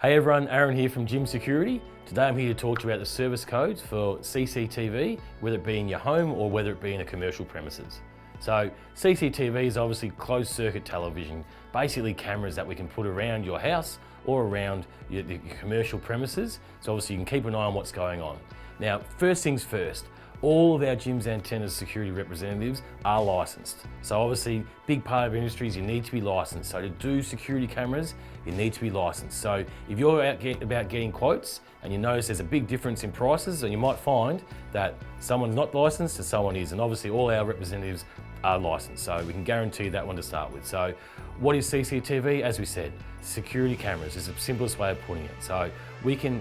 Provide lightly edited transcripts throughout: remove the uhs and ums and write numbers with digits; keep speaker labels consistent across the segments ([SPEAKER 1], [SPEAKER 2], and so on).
[SPEAKER 1] Hey everyone, Aaron here from Gym Security. Today I'm here to talk to you about the service codes for CCTV, whether it be in your home or whether it be in a commercial premises. So CCTV is obviously closed circuit television, basically cameras that we can put around your house or around your commercial premises. So obviously you can keep an eye on what's going on. Now, first things first, all of our gym's antennas security representatives are licensed. So obviously, big part of industry is you need to be licensed. So to do security cameras, you need to be licensed. So if you're out about getting quotes and you notice there's a big difference in prices, and you might find that someone's not licensed and someone is, and obviously all our representatives are licensed. So we can guarantee that one to start with. So what is CCTV? As we said, security cameras is the simplest way of putting it. So we can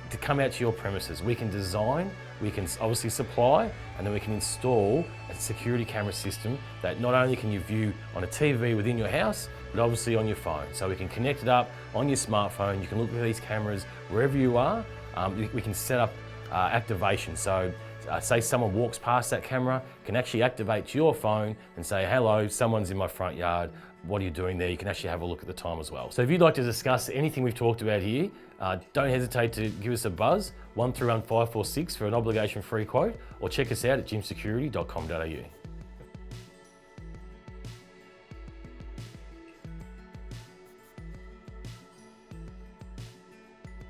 [SPEAKER 1] to come out to your premises. We can design, we can obviously supply, and then we can install a security camera system that not only can you view on a TV within your house, but obviously on your phone. So we can connect it up on your smartphone. You can look at these cameras wherever you are. We can set up activation. So say someone walks past that camera, can actually activate to your phone and say, hello, someone's in my front yard. What are you doing there? You can actually have a look at the time as well. So if you'd like to discuss anything we've talked about here, don't hesitate to give us a buzz, 131546 for an obligation-free quote, or check us out at gymsecurity.com.au.